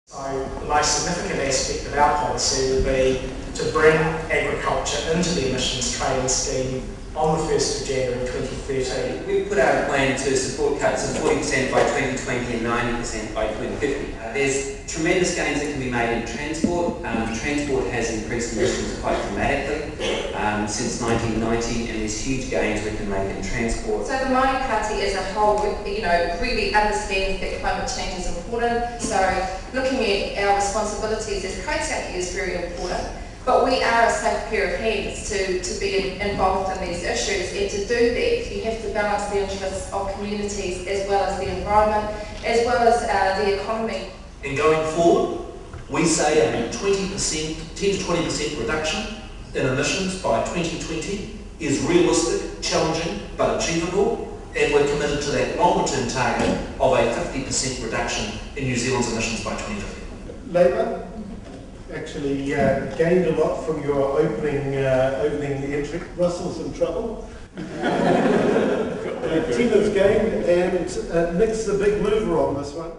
So the most significant aspect of our policy will be to bring agriculture into the emissions trading scheme on the 1st of January 2013. We've put out a plan to support cuts of 40% by 2020 and 90% by 2050. There's tremendous gains that can be made in transport. Transport has increased emissions quite dramatically since 1990, and there's huge gains we can make in transport. So the Maori Party as a whole, really understands that climate change is important. So looking at our responsibilities as Kaitiaki is very important. But we are a safe pair of hands to be involved in these issues, and to do that you have to balance the interests of communities as well as the environment, as well as the economy. And going forward, we say a 10 to 20% reduction in emissions by 2020 is realistic, challenging but achievable, and we're committed to that longer term target of a 50% reduction in New Zealand's emissions by 2050. Labour actually gained a lot from your opening entry. Russell's in trouble. Tina's gained, and Nick's the big mover on this one.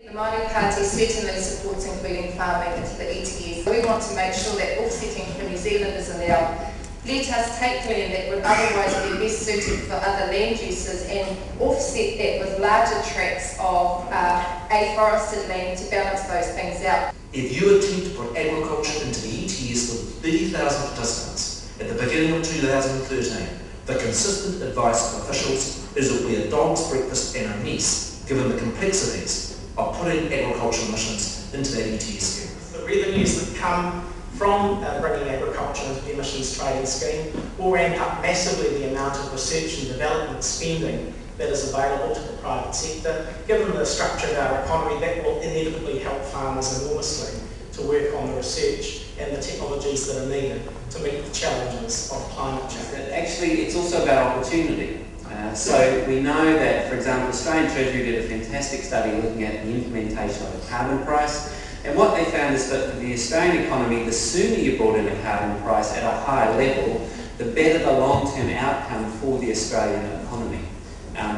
The Maori Party certainly supports including farming into the ETS. We want to make sure that offsetting for New Zealand is allowed. Let us take land that would otherwise be best suited for other land uses and offset that with larger tracts of afforested land to balance those things out. If you attempt to put agriculture into the ETS with 30,000 participants at the beginning of 2013, the consistent advice of officials is that we are dog's breakfast and a mess, given the complexities of putting agricultural emissions into that ETS scheme. The revenues that come from bringing agriculture into the emissions trading scheme will ramp up massively the amount of research and development spending that is available to the private sector. Given the structure of our economy, that will inevitably help farmers enormously to work on the research and the technologies that are needed to meet the challenges of climate change. Actually, it's also about opportunity. So we know that, for example, Australian Treasury did a fantastic study looking at the implementation of a carbon price, and what they found is that for the Australian economy, the sooner you brought in a carbon price at a higher level, the better the long-term outcome for the Australian economy.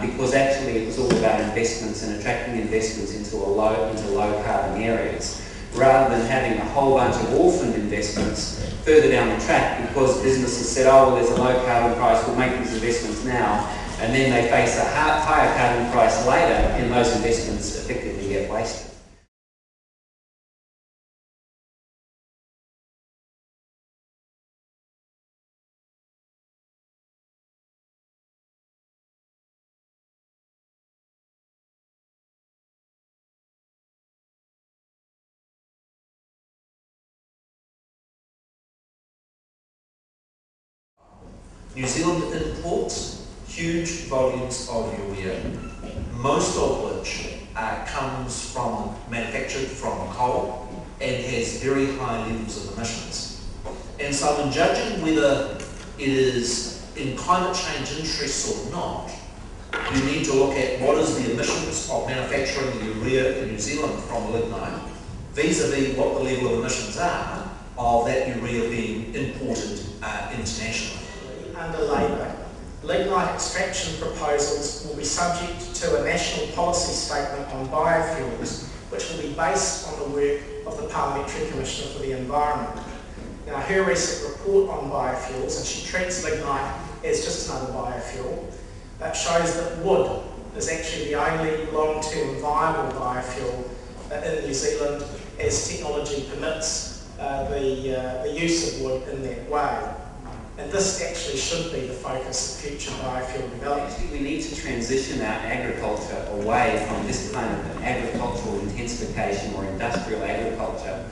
Because actually it was all about investments and attracting investments into low carbon areas, rather than having a whole bunch of orphaned investments further down the track, because businesses said, oh, well, there's a low carbon price, we'll make these investments now, and then they face a higher carbon price later, and those investments effectively get wasted. New Zealand imports huge volumes of urea, most of which comes manufactured from coal and has very high levels of emissions. And so in judging whether it is in climate change interests or not, you need to look at what is the emissions of manufacturing urea in New Zealand from lignite vis-a-vis what the level of emissions are of that urea being imported internationally. Under Labour, lignite extraction proposals will be subject to a national policy statement on biofuels, which will be based on the work of the Parliamentary Commissioner for the Environment. Now, her recent report on biofuels, and she treats lignite as just another biofuel, shows that wood is actually the only long-term viable biofuel in New Zealand, as technology permits the use of wood in that way. And this actually should be the focus of future biofuel development. Actually, we need to transition our agriculture away from this kind of agricultural intensification or industrial agriculture,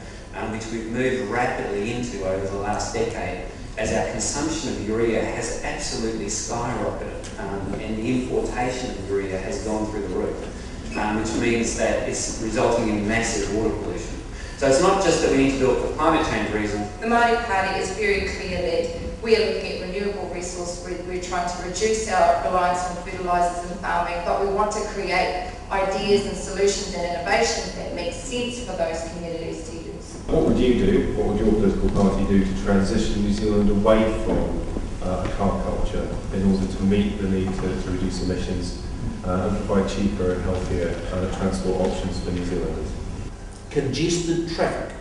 which we've moved rapidly into over the last decade, as our consumption of urea has absolutely skyrocketed, and the importation of urea has gone through the roof, which means that it's resulting in massive water pollution. So it's not just that we need to do it for climate change reasons. The Maori Party is very clear that We are looking at renewable resource. We're trying to reduce our reliance on fertilisers in farming, but we want to create ideas and solutions and innovations that make sense for those communities to use. What would you do, what would your political party do to transition New Zealand away from car culture in order to meet the need to reduce emissions and provide cheaper and healthier transport options for New Zealanders? Congested traffic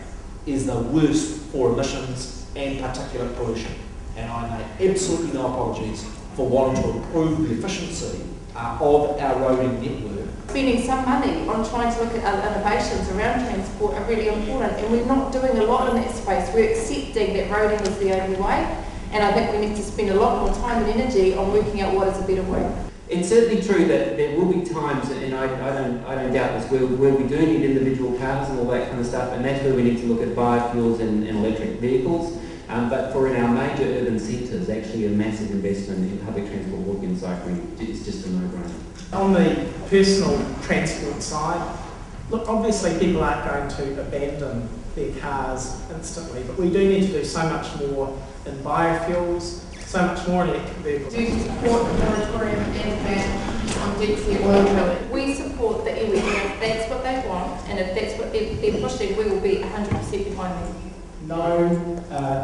is the worst for emissions and particulate pollution, and I make absolutely no apologies for wanting to improve the efficiency of our roading network. Spending some money on trying to look at other innovations around transport are really important, and we're not doing a lot in that space. We're accepting that roading is the only way, and I think we need to spend a lot more time and energy on working out what is a better way. It's certainly true that there will be times, and I don't doubt this, where we do need individual cars and all that kind of stuff, and that's where we need to look at biofuels and electric vehicles. But for in our major urban centres, actually a massive investment in public transport, walking and cycling is just a no-brainer. On the personal transport side, look, obviously people aren't going to abandon their cars instantly, but we do need to do so much more in biofuels, so much more in electric vehicles. Do support the moratorium and ban on deep sea oil drilling. We support the iwi, and if that's what they want, and if that's what they're pushing, we will be 100% behind them. No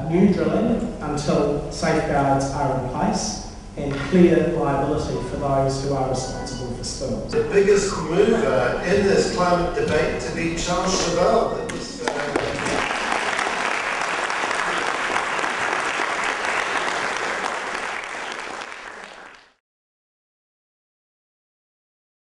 new drilling until safeguards are in place and clear liability for those who are responsible for spills. The biggest mover in this climate debate to be Chauvel.